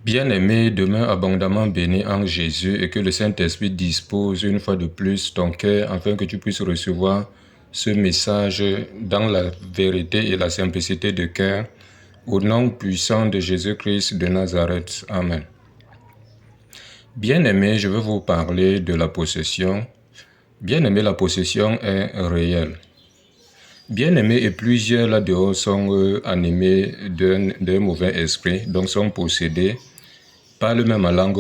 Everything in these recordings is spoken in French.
Bien-aimé, demeure abondamment béni en Jésus et que le Saint-Esprit dispose une fois de plus ton cœur afin que tu puisses recevoir ce message dans la vérité et la simplicité de cœur. Au nom puissant de Jésus-Christ de Nazareth. Amen. Bien-aimé, je veux vous parler de la possession. Bien-aimé, la possession est réelle. Bien-aimé, et plusieurs là-dehors sont animés d'un mauvais esprit, donc sont possédés, parlent même en langue,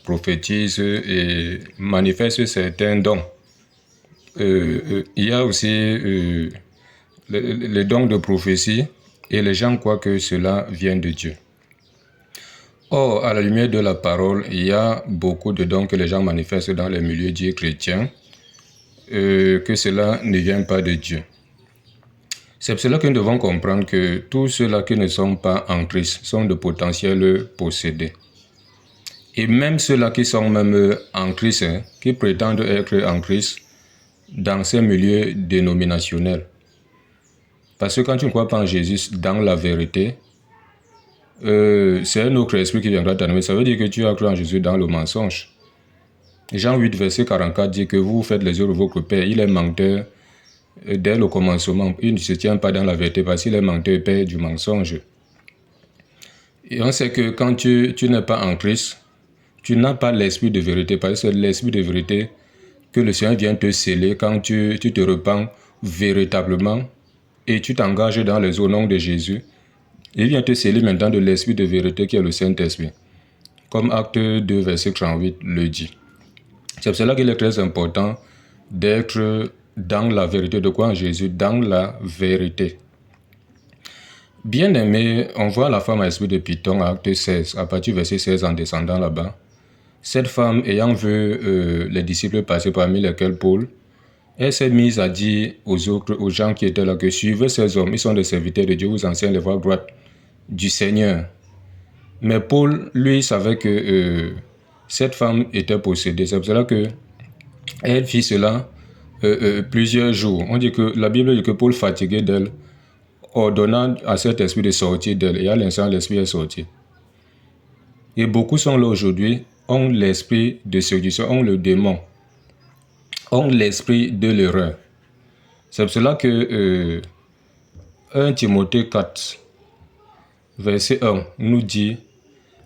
prophétisent et manifestent certains dons. Il y a aussi les dons de prophétie et les gens croient que cela vient de Dieu. Or, à la lumière de la parole, il y a beaucoup de dons que les gens manifestent dans les milieux dits chrétiens, que cela ne vient pas de Dieu. C'est pour cela que nous devons comprendre que tous ceux-là qui ne sont pas en Christ sont de potentiels possédés. Et même ceux-là qui sont même en Christ, qui prétendent être en Christ, dans ces milieux dénominationnels. Parce que quand tu ne crois pas en Jésus, dans la vérité, c'est un autre esprit qui viendra t'animer. Ça veut dire que tu as cru en Jésus dans le mensonge. Jean 8, verset 44 dit que vous faites les œuvres de votre Père. Il est menteur dès le commencement. Il ne se tient pas dans la vérité parce qu'il est menteur et père du mensonge. Et on sait que quand tu n'es pas en Christ, tu n'as pas l'esprit de vérité, parce que c'est l'esprit de vérité que le Seigneur vient te sceller quand tu te repens véritablement et tu t'engages dans les au nom de Jésus. Il vient te sceller maintenant de l'esprit de vérité qui est le Saint-Esprit, comme Acte 2, verset 38 le dit. C'est pour cela qu'il est très important d'être dans la vérité. De quoi en Jésus? Dans la vérité. Bien-aimé, on voit la femme à esprit de Python, Acte 16, à partir du verset 16 en descendant là-bas. Cette femme, ayant vu les disciples passer parmi lesquels Paul, elle s'est mise à dire aux gens qui étaient là que suivez ces hommes, ils sont des serviteurs de Dieu, vous enseignent les voies droites du Seigneur. Mais Paul, lui, savait que cette femme était possédée. C'est pour cela qu'elle fit cela plusieurs jours. On dit que la Bible dit que Paul, fatigué d'elle, ordonna à cet esprit de sortir d'elle. Et à l'instant, l'esprit est sorti. Et beaucoup sont là aujourd'hui, ont l'esprit de séduction, ont le démon, ont l'esprit de l'erreur. C'est pour cela que 1 Timothée 4, verset 1, nous dit,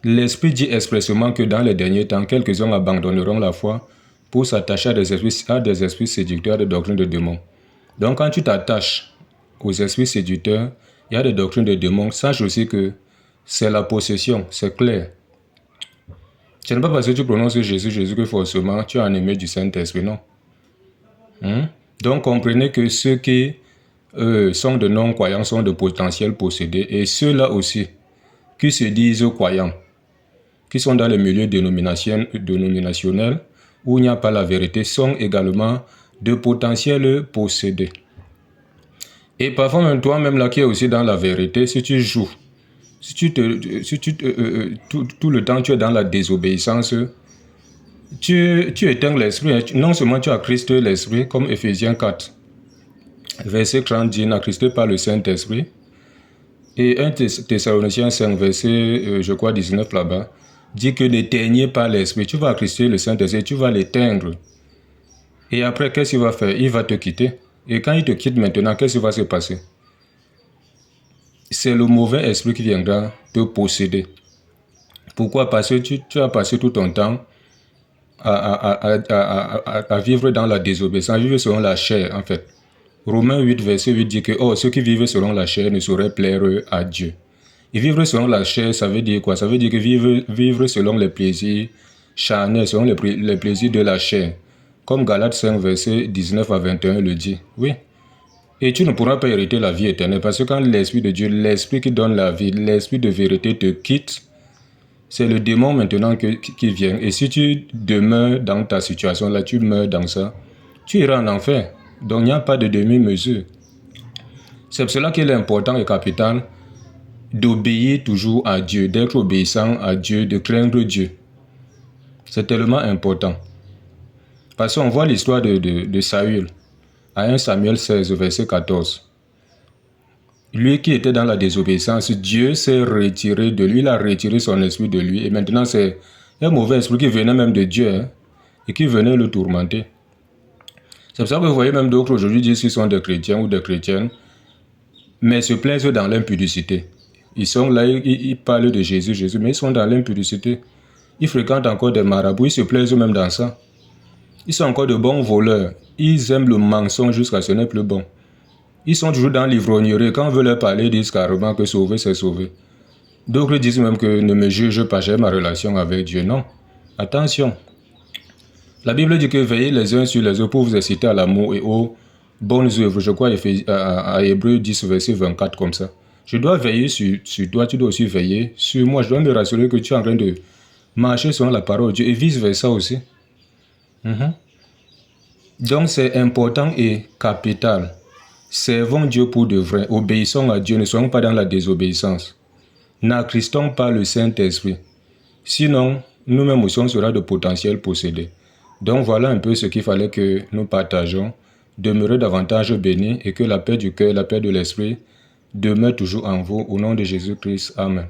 l'Esprit dit expressément que dans les derniers temps, quelques-uns abandonneront la foi pour s'attacher à des esprits séducteurs, à des doctrines de démons. Donc quand tu t'attaches aux esprits séducteurs, il y a des doctrines de démons, sache aussi que c'est la possession, c'est clair. Ce n'est pas parce que tu prononces Jésus que forcément tu es animé du Saint-Esprit, non. Donc comprenez que ceux qui sont de non-croyants sont de potentiels possédés, et ceux-là aussi qui se disent croyants, qui sont dans les milieux dénominationnels où il n'y a pas la vérité, sont également de potentiels possédés. Et parfois même toi-même là qui es aussi dans la vérité, si tu joues, tout le temps tu es dans la désobéissance, tu éteins l'esprit. Non seulement tu as Christ l'esprit, comme Ephésiens 4, verset 30 dit, n'a Christ par le Saint-Esprit. Et 1 Thessaloniciens 5, verset, je crois, 19 là-bas, dit que n'éteignez pas l'esprit. Tu vas Christer le Saint-Esprit, tu vas l'éteindre. Et après, qu'est-ce qu'il va faire? Il va te quitter. Et quand il te quitte maintenant, qu'est-ce qui va se passer? C'est le mauvais esprit qui viendra te posséder. Pourquoi? Parce que tu as passé tout ton temps à vivre dans la désobéissance, à vivre selon la chair, en fait. Romains 8, verset 8 dit que ceux qui vivent selon la chair ne sauraient plaire à Dieu. Et vivre selon la chair, ça veut dire quoi? Ça veut dire que vivre selon les plaisirs charnels, selon les plaisirs de la chair. Comme Galates 5, verset 19 à 21 le dit. Oui. Et tu ne pourras pas hériter la vie éternelle, parce que quand l'Esprit de Dieu, l'Esprit qui donne la vie, l'Esprit de vérité te quitte, c'est le démon maintenant qui vient. Et si tu demeures dans ta situation là, tu meurs dans ça, tu iras en enfer. Donc il n'y a pas de demi-mesure. C'est pour cela qu'il est important et capital d'obéir toujours à Dieu, d'être obéissant à Dieu, de craindre Dieu. C'est tellement important. Parce qu'on voit l'histoire de Saül à 1 Samuel 16, verset 14. Lui qui était dans la désobéissance, Dieu s'est retiré de lui, il a retiré son esprit de lui. Et maintenant, c'est un mauvais esprit qui venait même de Dieu, hein, et qui venait le tourmenter. C'est pour ça que vous voyez même d'autres aujourd'hui disent qu'ils sont des chrétiens ou des chrétiennes, mais se plaisent dans l'impudicité. Ils sont là, ils parlent de Jésus, mais ils sont dans l'impudicité. Ils fréquentent encore des marabouts, ils se plaisent même dans ça. Ils sont encore de bons voleurs. Ils aiment le mensonge jusqu'à ce n'est plus bon. Ils sont toujours dans l'ivrognerie. Quand on veut leur parler, ils disent carrément que sauver, c'est sauver. D'autres disent même que ne me juge pas, j'ai ma relation avec Dieu. Non. Attention. La Bible dit que veillez les uns sur les autres pour vous inciter à l'amour et aux bonnes œuvres. Je crois à Hébreux 10, verset 24, comme ça. Je dois veiller sur toi, tu dois aussi veiller sur moi. Je dois me rassurer que tu es en train de marcher selon la parole de Dieu et vice-versa aussi. Donc c'est important et capital. Servons Dieu pour de vrai. Obéissons à Dieu. Ne soyons pas dans la désobéissance. N'attristons pas le Saint-Esprit. Sinon, nous-mêmes aussi, on sera de potentiels possédés. Donc voilà un peu ce qu'il fallait que nous partageons. Demeurez davantage bénis et que la paix du cœur, la paix de l'esprit demeure toujours en vous. Au nom de Jésus-Christ. Amen.